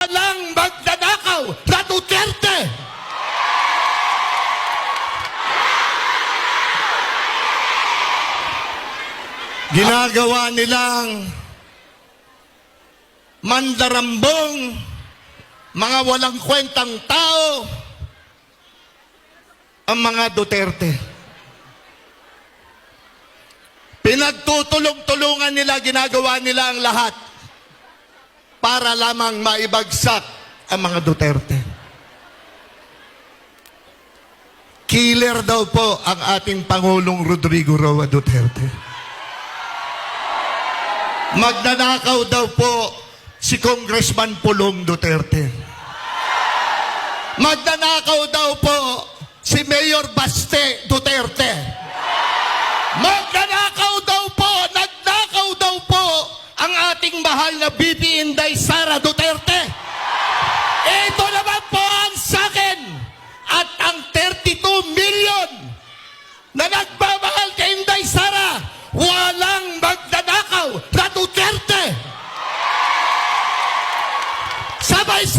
walang magnanakaw na Duterte! Ginagawa nilang mandarambong, mga walang kwentang tao, ang mga Duterte. Pinagtutulong-tulungan nila, ginagawa nila ang lahat para lamang maibagsak ang mga Duterte. Killer daw po ang ating Pangulong Rodrigo Roa Duterte. Magnanakaw daw po si Congressman Pulong Duterte. Magnanakaw daw po si Mayor Baste Duterte. Magnanakaw daw po, nagnakaw daw po ang ating mahal na BP Inday Sara Duterte. Ito naman po ang sakin at ang 32 million na nagmamahal kay Inday Sara, walang magnanakaw na Duterte. Sabay-sabay